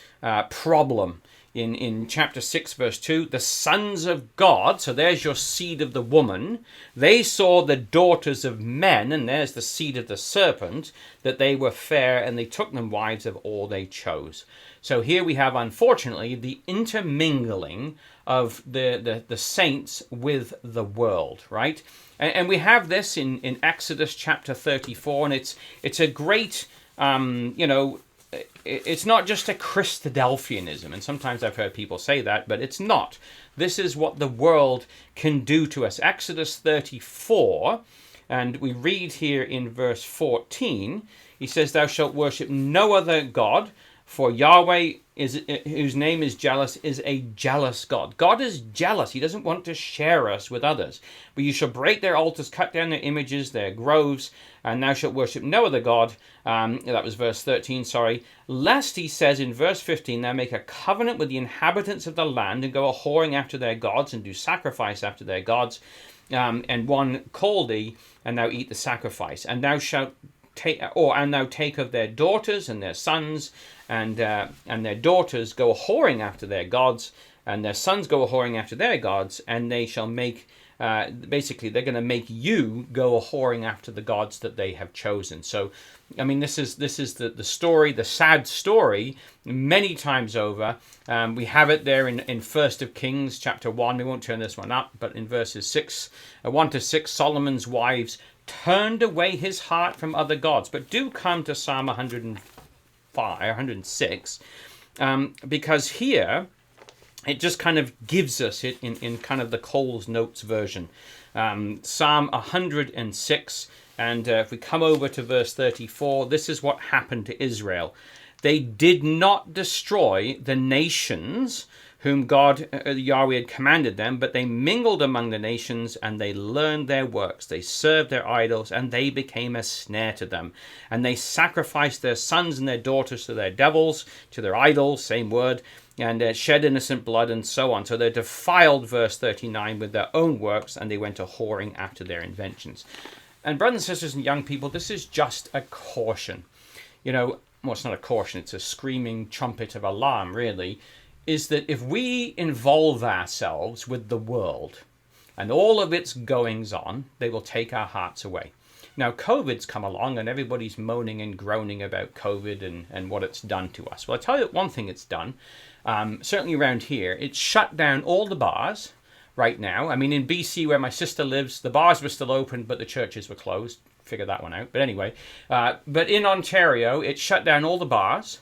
problem in chapter 6, verse 2, the sons of God, so there's your seed of the woman, they saw the daughters of men, and there's the seed of the serpent, that they were fair, and they took them wives of all they chose. So here we have, unfortunately, the intermingling of the saints with the world, right? And we have this in Exodus chapter 34, and it's a great, it's not just a Christadelphianism, and sometimes I've heard people say that, but it's not. This is what the world can do to us. Exodus 34, and we read here in verse 14, he says, "Thou shalt worship no other God, for Yahweh, whose name is jealous, is a jealous God." God is jealous. He doesn't want to share us with others. "But you shall break their altars, cut down their images, their groves, and thou shalt worship no other God." That was verse 13, sorry. "Lest," he says in verse 15, "thou make a covenant with the inhabitants of the land, and go a-whoring after their gods, and do sacrifice after their gods, and one call thee, and thou eat the sacrifice. And thou shalt take of their daughters and their sons, and their daughters go a-whoring after their gods, and their sons go a-whoring after their gods, and they shall make," basically they're going to make you go a-whoring after the gods that they have chosen. So, I mean, this is the story, the sad story, many times over. We have it there in 1 of Kings chapter 1. We won't turn this one up, but in verses 1 to 6, Solomon's wives turned away his heart from other gods. But do come to Psalm 106, because here it just kind of gives us it in kind of the Cole's Notes version. Psalm 106, and if we come over to verse 34, this is what happened to Israel. "They did not destroy the nations whom God, Yahweh, had commanded them, but they mingled among the nations, and they learned their works. They served their idols, and they became a snare to them. And they sacrificed their sons and their daughters to their devils, to their idols," same word, "and shed innocent blood," and so on. So they're defiled, verse 39, with their own works, and they went a-whoring after their inventions. And brothers and sisters and young people, this is just a caution. Well, it's not a caution, it's a screaming trumpet of alarm, really, is that if we involve ourselves with the world and all of its goings on, they will take our hearts away. Now, COVID's come along and everybody's moaning and groaning about COVID and what it's done to us. Well, I'll tell you one thing it's done, certainly around here. It's shut down all the bars right now. I mean, in BC, where my sister lives, the bars were still open, but the churches were closed. Figure that one out. But anyway, but in Ontario, it shut down all the bars.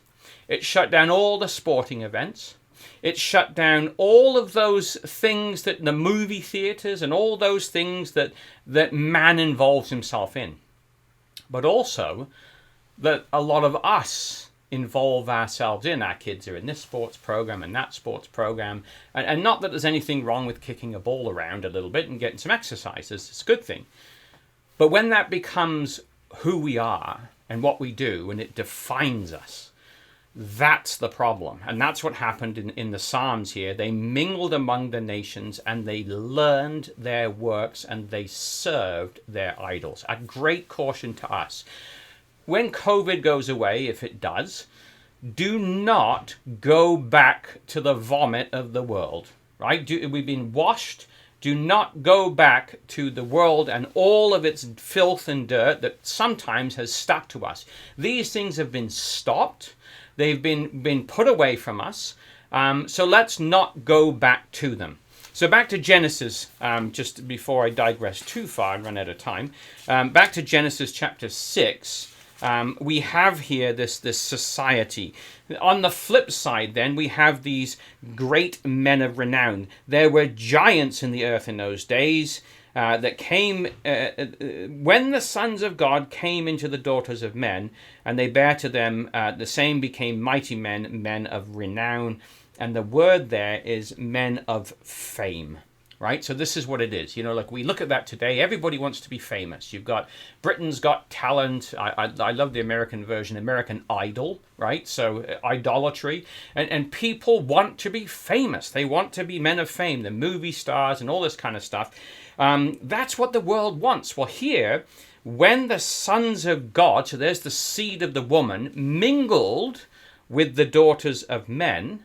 It shut down all the sporting events. It shut down all of those things, that the movie theaters and all those things that man involves himself in. But also that a lot of us involve ourselves in. Our kids are in this sports program and that sports program. And not that there's anything wrong with kicking a ball around a little bit and getting some exercises. It's a good thing. But when that becomes who we are and what we do, and it defines us, that's the problem. And that's what happened in the Psalms here. They mingled among the nations, and they learned their works, and they served their idols. A great caution to us. When COVID goes away, if it does, do not go back to the vomit of the world, right? We've been washed. Do not go back to the world and all of its filth and dirt that sometimes has stuck to us. These things have been stopped. They've been put away from us. So let's not go back to them. So back to Genesis, just before I digress too far and run out of time. Back to Genesis chapter 6. We have here this society. On the flip side, then, we have these great men of renown. There were giants in the earth in those days that came when the sons of God came into the daughters of men, and they bare to them, the same became mighty men, men of renown. And the word there is men of fame. Right? So this is what it is. Like we look at that today, everybody wants to be famous. You've got Britain's Got Talent. I love the American version, American Idol, right? So idolatry. And people want to be famous. They want to be men of fame, the movie stars and all this kind of stuff. That's what the world wants. Well, here, when the sons of God, so there's the seed of the woman, mingled with the daughters of men,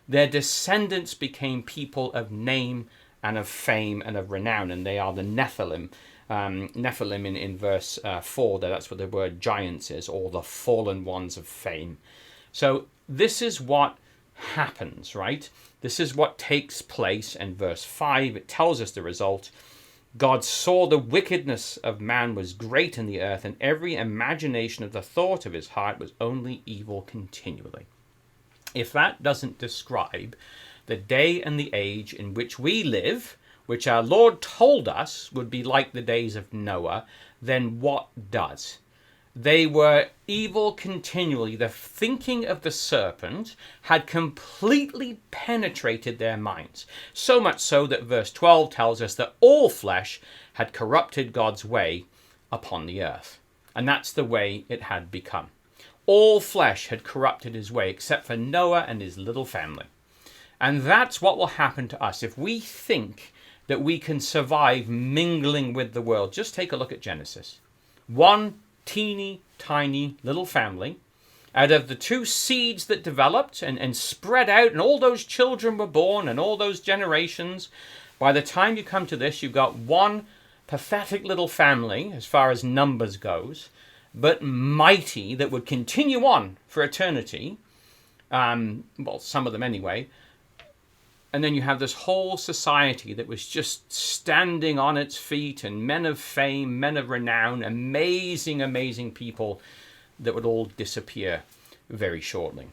their descendants became people of name and of fame and of renown, and they are the Nephilim. Nephilim in verse 4, that's what the word giants is, or the fallen ones of fame. So this is what happens, right? This is what takes place. In verse 5, it tells us the result. God saw the wickedness of man was great in the earth, and every imagination of the thought of his heart was only evil continually. If that doesn't describe the day and the age in which we live, which our Lord told us would be like the days of Noah, then what does? They were evil continually. The thinking of the serpent had completely penetrated their minds. So much so that verse 12 tells us that all flesh had corrupted God's way upon the earth. And that's the way it had become. All flesh had corrupted his way except for Noah and his little family. And that's what will happen to us if we think that we can survive mingling with the world. Just take a look at Genesis. One teeny tiny little family, out of the two seeds that developed and spread out, and all those children were born and all those generations. By the time you come to this, you've got one pathetic little family as far as numbers goes, but mighty, that would continue on for eternity. Well, some of them anyway. And then you have this whole society that was just standing on its feet, and men of fame, men of renown, amazing, amazing people that would all disappear very shortly.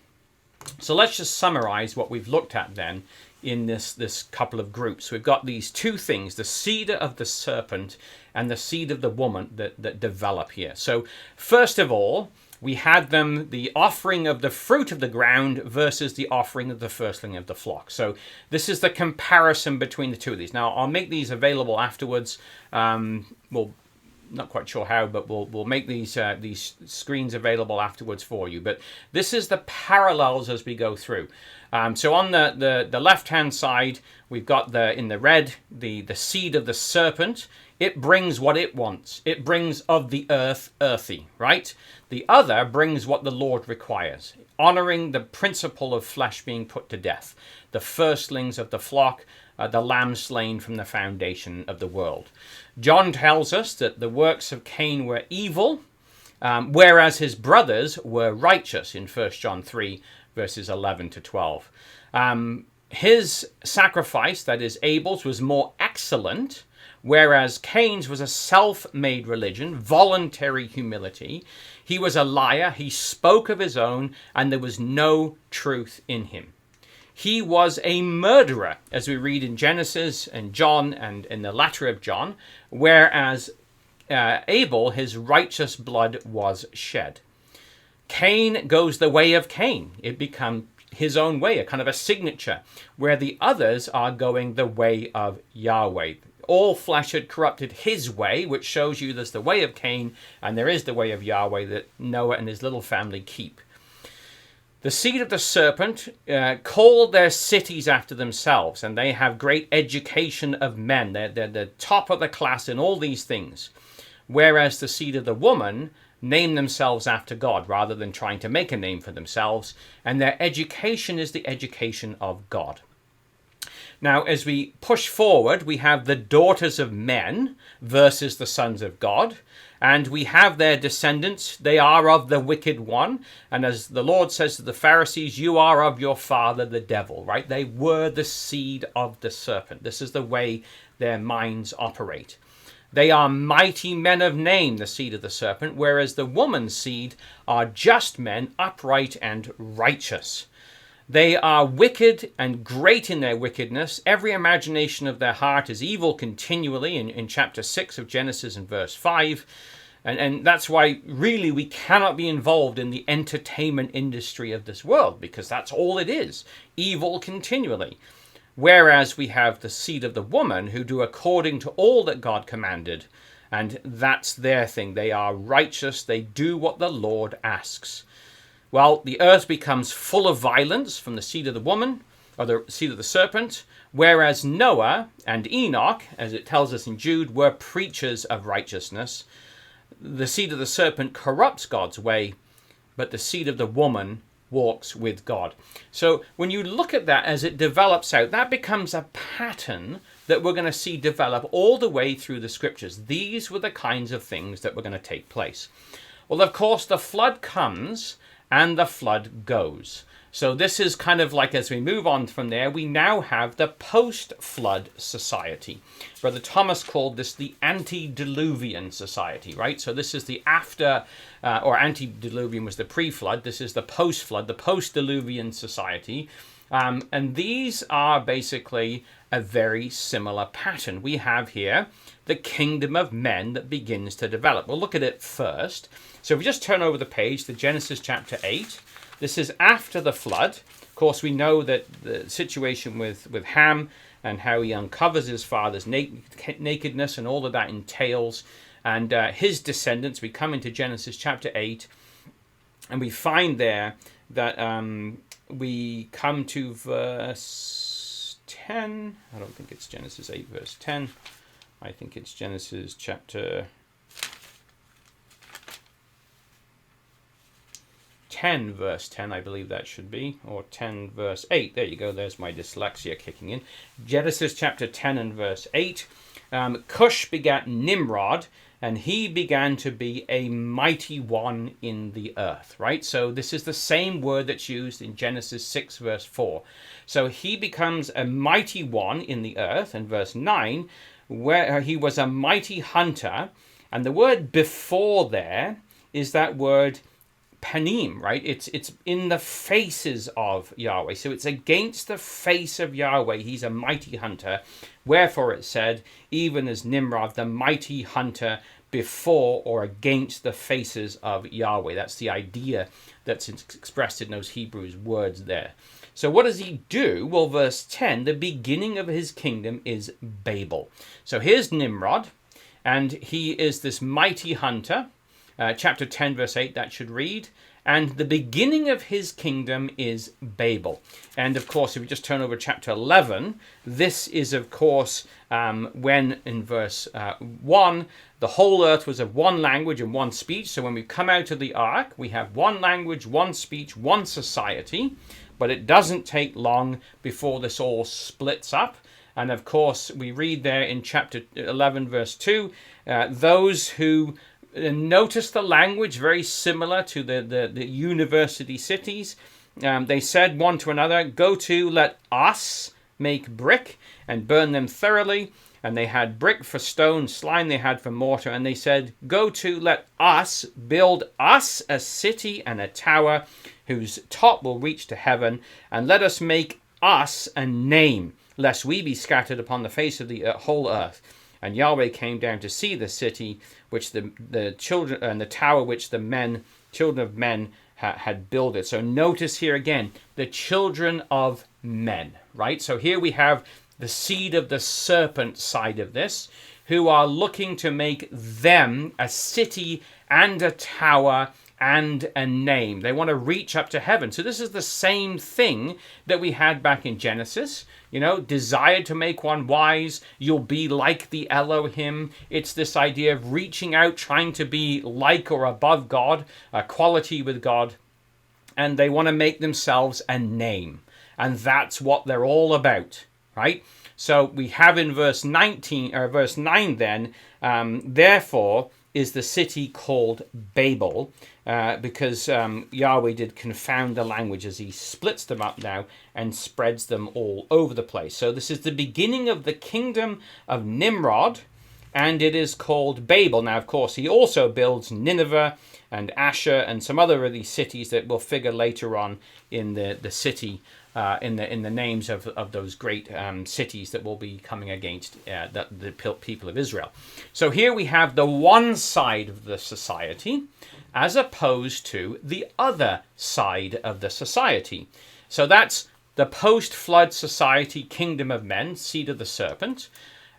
So let's just summarize what we've looked at then in this couple of groups. We've got these two things, the seed of the serpent and the seed of the woman that develop here. So first of all, we had them, the offering of the fruit of the ground versus the offering of the firstling of the flock. So this is the comparison between the two of these. Now, I'll make these available afterwards. Well, not quite sure how, but we'll make these screens available afterwards for you. But this is the parallels as we go through. So on the left-hand side, we've got in the red, the seed of the serpent. It brings what it wants. It brings of the earth, earthy, right? The other brings what the Lord requires, honoring the principle of flesh being put to death, the firstlings of the flock, the lamb slain from the foundation of the world. John tells us that the works of Cain were evil, whereas his brothers were righteous in 1 John 3, verses 11 to 12. His sacrifice, that is Abel's, was more excellent, whereas Cain's was a self-made religion, voluntary humility. He was a liar, he spoke of his own, and there was no truth in him. He was a murderer, as we read in Genesis and John and in the letter of John, whereas Abel, his righteous blood was shed. Cain goes the way of Cain. It becomes his own way, a kind of a signature, where the others are going the way of Yahweh. All flesh had corrupted his way, which shows you there's the way of Cain and there is the way of Yahweh that Noah and his little family keep. The seed of the serpent called their cities after themselves, and they have great education of men. They're the top of the class in all these things. Whereas the seed of the woman name themselves after God rather than trying to make a name for themselves, and their education is the education of God. Now, as we push forward, we have the daughters of men versus the sons of God, and we have their descendants. They are of the wicked one, and as the Lord says to the Pharisees, you are of your father the devil, right? They were the seed of the serpent. This is the way their minds operate. They are mighty men of name, the seed of the serpent, whereas the woman's seed are just men, upright and righteous. They are wicked and great in their wickedness. Every imagination of their heart is evil continually in chapter 6 of Genesis and verse 5. And that's why really we cannot be involved in the entertainment industry of this world, because that's all it is, evil continually. Whereas we have the seed of the woman who do according to all that God commanded, and that's their thing. They are righteous. They do what the Lord asks. Well, the earth becomes full of violence from the seed of the woman, or the seed of the serpent, whereas Noah and Enoch, as it tells us in Jude, were preachers of righteousness. The seed of the serpent corrupts God's way, but the seed of the woman walks with God. So when you look at that as it develops out, that becomes a pattern that we're going to see develop all the way through the scriptures. These were the kinds of things that were going to take place. Well, of course, the flood comes and the flood goes. So this is kind of like, as we move on from there, we now have the post-flood society. Brother Thomas called this the antediluvian society, right? So this is the after, or antediluvian was the pre-flood. This is the post-flood, the post-diluvian society. And these are basically a very similar pattern. We have here the kingdom of men that begins to develop. We'll look at it first. So if we just turn over the page to Genesis chapter 8, this is after the flood. Of course, we know that the situation with Ham and how he uncovers his father's nakedness and all of that entails. And his descendants, we come into Genesis chapter 8, and we find there that we come to verse 10. I don't think it's Genesis 8, verse 10. I think it's Genesis chapter 10 verse 10, I believe that should be, or 10 verse 8. There you go, there's my dyslexia kicking in. Genesis chapter 10 and verse 8. Cush begat Nimrod, and he began to be a mighty one in the earth, right? So this is the same word that's used in Genesis 6 verse 4. So he becomes a mighty one in the earth, and verse 9, where he was a mighty hunter, and the word before there is that word panim, right? It's in the faces of Yahweh. So it's against the face of Yahweh. He's a mighty hunter. Wherefore it said, even as Nimrod, the mighty hunter before or against the faces of Yahweh. That's the idea that's expressed in those Hebrews words there. So what does he do? Well, verse 10, the beginning of his kingdom is Babel. So here's Nimrod, and he is this mighty hunter. Chapter 10, verse 8, that should read. And the beginning of his kingdom is Babel. And of course, if we just turn over chapter 11, this is, of course, when in verse 1, the whole earth was of one language and one speech. So when we come out of the ark, we have one language, one speech, one society. But it doesn't take long before this all splits up. And of course, we read there in chapter 11, verse 2, those who notice the language very similar to the university cities. They said one to another, go to, let us make brick and burn them thoroughly. And they had brick for stone, slime they had for mortar. And they said, go to, let us build us a city and a tower whose top will reach to heaven. And let us make us a name, lest we be scattered upon the face of the whole earth. And Yahweh came down to see the city, which the children, and the tower which the children of men had builded. So notice here again, the children of men, right? So here we have the seed of the serpent side of this, who are looking to make them a city and a tower and a name. They want to reach up to heaven. So this is the same thing that we had back in Genesis. You know, desired to make one wise, you'll be like the Elohim. It's this idea of reaching out, trying to be like or above God, equality with God. And they want to make themselves a name. And that's what they're all about, right? So we have in verse 19, or verse 9 then, therefore is the city called Babel, because Yahweh did confound the languages. He splits them up now and spreads them all over the place. So this is the beginning of the kingdom of Nimrod, and it is called Babel. Now, of course, he also builds Nineveh and Asher and some other of these cities that will figure later on in the city, in the names of those great cities that will be coming against the people of Israel. So here we have the one side of the society as opposed to the other side of the society. So that's the post-flood society, kingdom of men, seed of the serpent.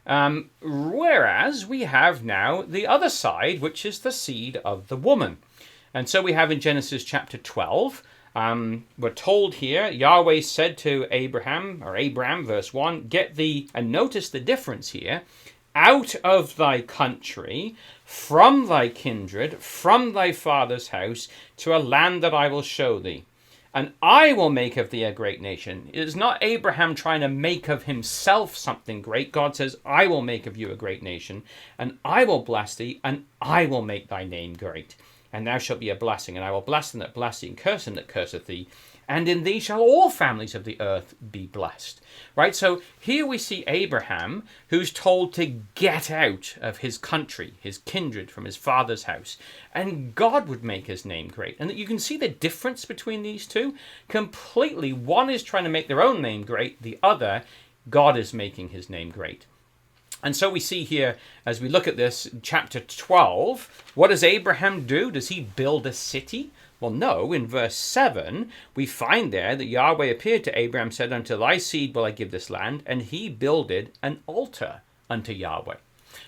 Whereas we have now the other side, which is the seed of the woman. And so we have in Genesis chapter 12, we're told here, Yahweh said to Abraham, verse 1, get thee, and notice the difference here, out of thy country, from thy kindred, from thy father's house, to a land that I will show thee. and I will make of thee a great nation. It is not Abraham trying to make of himself something great. God says, I will make of you a great nation, and I will bless thee, and I will make thy name great. And thou shalt be a blessing, and I will bless them that bless thee, and curse them that curseth thee. And in thee shall all families of the earth be blessed. Right? So here we see Abraham, who's told to get out of his country, his kindred, from his father's house. And God would make his name great. And you can see the difference between these two. Completely, one is trying to make their own name great. The other, God is making his name great. And so we see here, as we look at this, chapter 12, what does Abraham do? Does he build a city? Well, no. In verse 7, we find there that Yahweh appeared to Abraham, said, unto thy seed will I give this land, and he builded an altar unto Yahweh.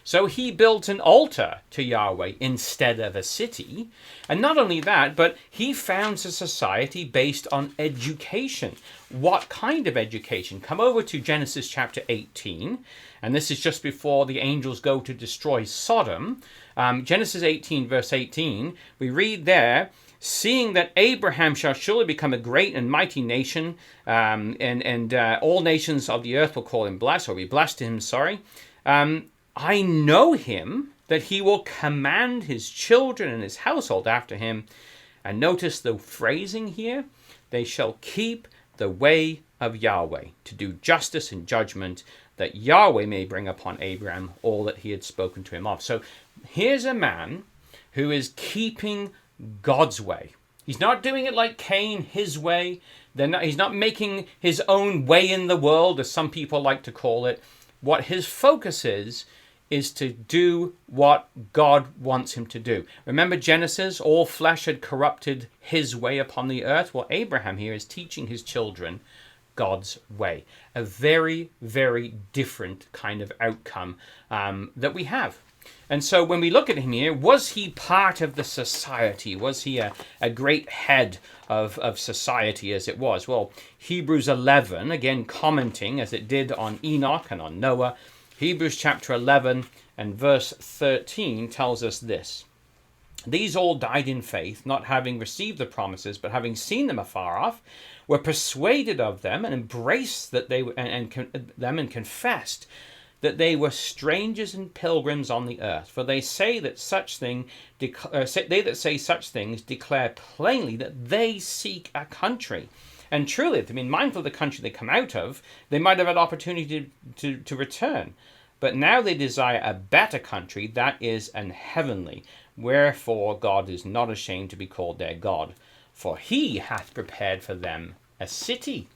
So he built an altar to Yahweh instead of a city. And not only that, but he founds a society based on education. What kind of education? Come over to Genesis chapter 18. And this is just before the angels go to destroy Sodom. Genesis 18, verse 18, we read there, seeing that Abraham shall surely become a great and mighty nation, and all nations of the earth will call him blessed, or be blessed to him, I know him, that he will command his children and his household after him. And notice the phrasing here, they shall keep the way of Yahweh, to do justice and judgment, that Yahweh may bring upon Abraham all that he had spoken to him of. So here's a man who is keeping God's way. He's not doing it like Cain, his way. He's not making his own way in the world, as some people like to call it. What his focus is to do what God wants him to do. Remember Genesis, all flesh had corrupted his way upon the earth. Well, Abraham here is teaching his children God's way. A very, very different kind of outcome that we have. And so when we look at him here, was he part of the society? Was he a great head of society as it was? Well, Hebrews 11, again commenting as it did on Enoch and on Noah, Hebrews chapter 11 and verse 13 tells us this. These all died in faith, not having received the promises, but having seen them afar off, were persuaded of them and embraced that they and confessed that they were strangers and pilgrims on the earth. For they say that they that say such things declare plainly that they seek a country. And truly, to be mindful of the country they come out of, they might have had opportunity to return. But now they desire a better country, that is an heavenly. Wherefore God is not ashamed to be called their God, for he hath prepared for them a city.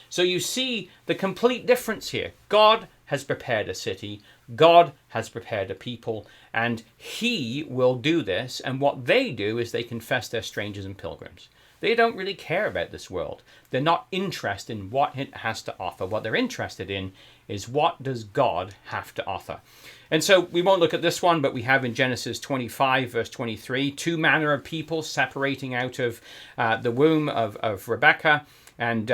So you see the complete difference here. God has prepared a city. God has prepared a people, and he will do this. And what they do is they confess they're strangers and pilgrims. They don't really care about this world. They're not interested in what it has to offer. What they're interested in is what does God have to offer. And so we won't look at this one, but we have in Genesis 25, verse 23, two manner of people separating out of the womb of Rebecca, and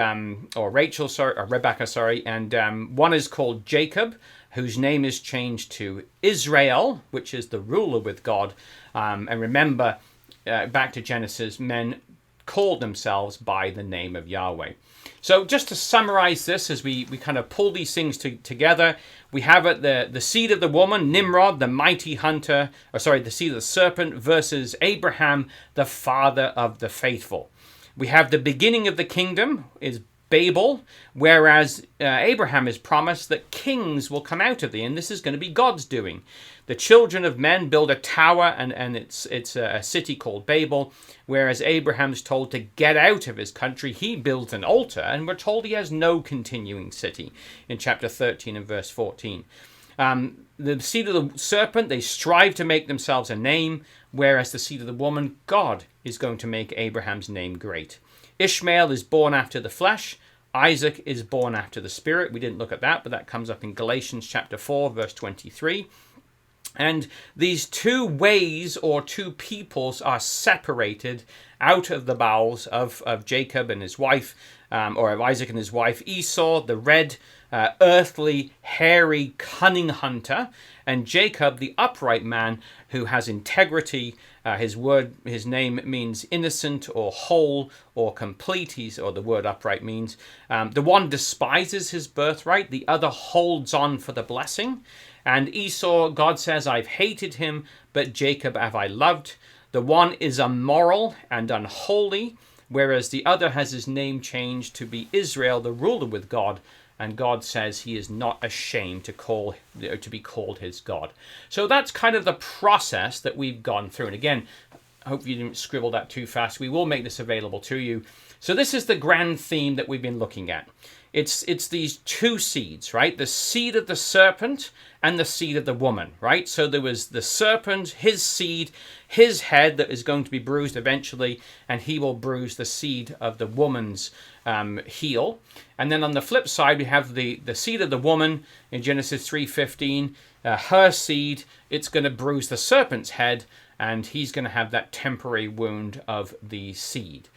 Rebecca, and one is called Jacob, whose name is changed to Israel, which is the ruler with God. And remember, back to Genesis, men called themselves by the name of Yahweh. So just to summarize this, as we kind of pull these things together, we have the seed of the woman, Nimrod, the mighty hunter, the seed of the serpent, versus Abraham, the father of the faithful. We have the beginning of the kingdom is Babel, whereas Abraham is promised that kings will come out of thee, and this is going to be God's doing. The children of men build a tower, and it's a city called Babel, whereas Abraham's told to get out of his country. He builds an altar, and we're told he has no continuing city in chapter 13 and verse 14. The seed of the serpent, they strive to make themselves a name, whereas the seed of the woman, God is going to make Abraham's name great. Ishmael is born after the flesh. Isaac is born after the spirit. We didn't look at that, but that comes up in Galatians chapter 4, verse 23. And these two ways or two peoples are separated out of the bowels of Jacob and his wife, or of Isaac and his wife Esau, the red, earthly, hairy, cunning hunter, and Jacob, the upright man who has integrity. His name means innocent or whole or complete. Or the word upright means. The one despises his birthright, the other holds on for the blessing. And Esau, God says, I've hated him, but Jacob have I loved. The one is immoral and unholy, whereas the other has his name changed to be Israel, the ruler with God. And God says he is not ashamed to be called his God. So that's kind of the process that we've gone through. And again, I hope you didn't scribble that too fast. We will make this available to you. So this is the grand theme that we've been looking at. It's these two seeds, right? The seed of the serpent and the seed of the woman, right? So there was the serpent, his seed, his head that is going to be bruised eventually, and he will bruise the seed of the woman's heel. And then on the flip side, we have the seed of the woman in Genesis 3:15. Her seed, it's going to bruise the serpent's head, and he's going to have that temporary wound of the seed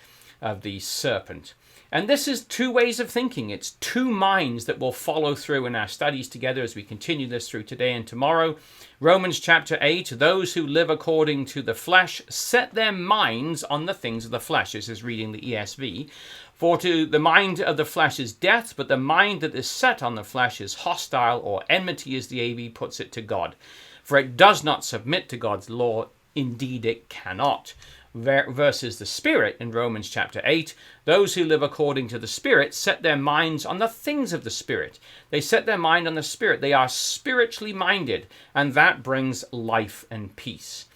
of the serpent. And this is two ways of thinking. It's two minds that will follow through in our studies together as we continue this through today and tomorrow. Romans chapter 8, those who live according to the flesh set their minds on the things of the flesh. This is reading the ESV. For to the mind of the flesh is death, but the mind that is set on the flesh is hostile, or enmity as the AV puts it, to God. For it does not submit to God's law, indeed it cannot. Versus the Spirit in Romans chapter 8. Those who live according to the Spirit set their minds on the things of the Spirit. They set their mind on the Spirit. They are spiritually minded, and that brings life and peace.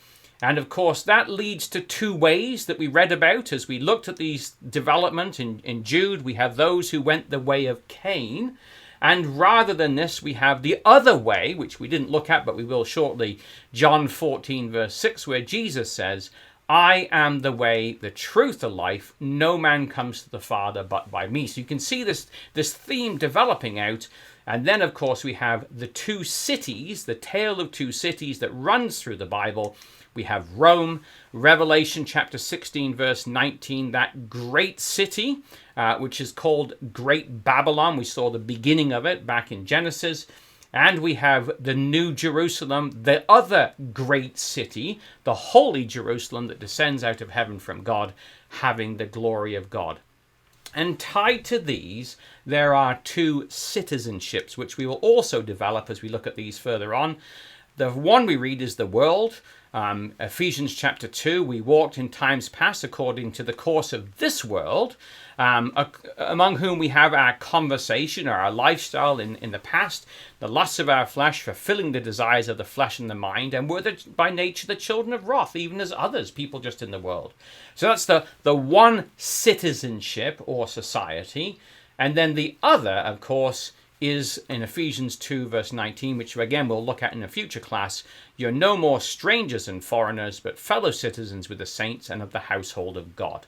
And of course, that leads to two ways that we read about as we looked at these development in Jude. We have those who went the way of Cain. And rather than this, we have the other way, which we didn't look at, but we will shortly. John 14, verse 6, where Jesus says, I am the way, the truth, the life. No man comes to the Father but by me. So you can see this theme developing out. And then, of course, we have the two cities, the tale of two cities that runs through the Bible. We have Rome, Revelation chapter 16, verse 19, that great city, which is called Great Babylon. We saw the beginning of it back in Genesis. And we have the New Jerusalem, the other great city, the holy Jerusalem that descends out of heaven from God, having the glory of God. And tied to these, there are two citizenships, which we will also develop as we look at these further on. The one we read is the world. Ephesians chapter 2, we walked in times past according to the course of this world, among whom we have our conversation or our lifestyle in the past, the lusts of our flesh, fulfilling the desires of the flesh and the mind, and were by nature the children of wrath, even as others, people just in the world. So that's the one citizenship or society. And then the other, of course, is in Ephesians 2, verse 19, which again we'll look at in a future class. You're no more strangers and foreigners, but fellow citizens with the saints and of the household of God.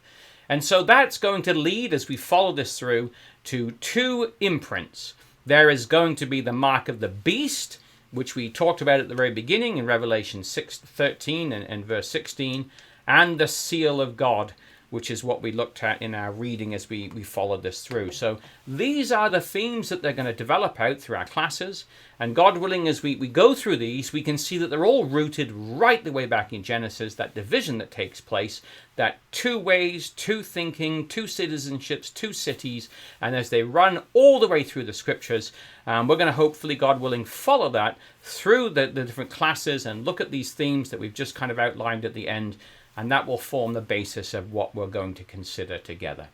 And so that's going to lead, as we follow this through, to two imprints. There is going to be the mark of the beast, which we talked about at the very beginning in Revelation 6:13 and verse 16, and the seal of God, which is what we looked at in our reading as we followed this through. So these are the themes that they're going to develop out through our classes. And God willing, as we go through these, we can see that they're all rooted right the way back in Genesis, that division that takes place, that two ways, two thinking, two citizenships, two cities. And as they run all the way through the scriptures, we're going to hopefully, God willing, follow that through the different classes and look at these themes that we've just kind of outlined at the end. And that will form the basis of what we're going to consider together.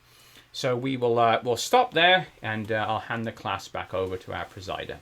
So we'll stop there, and I'll hand the class back over to our presider.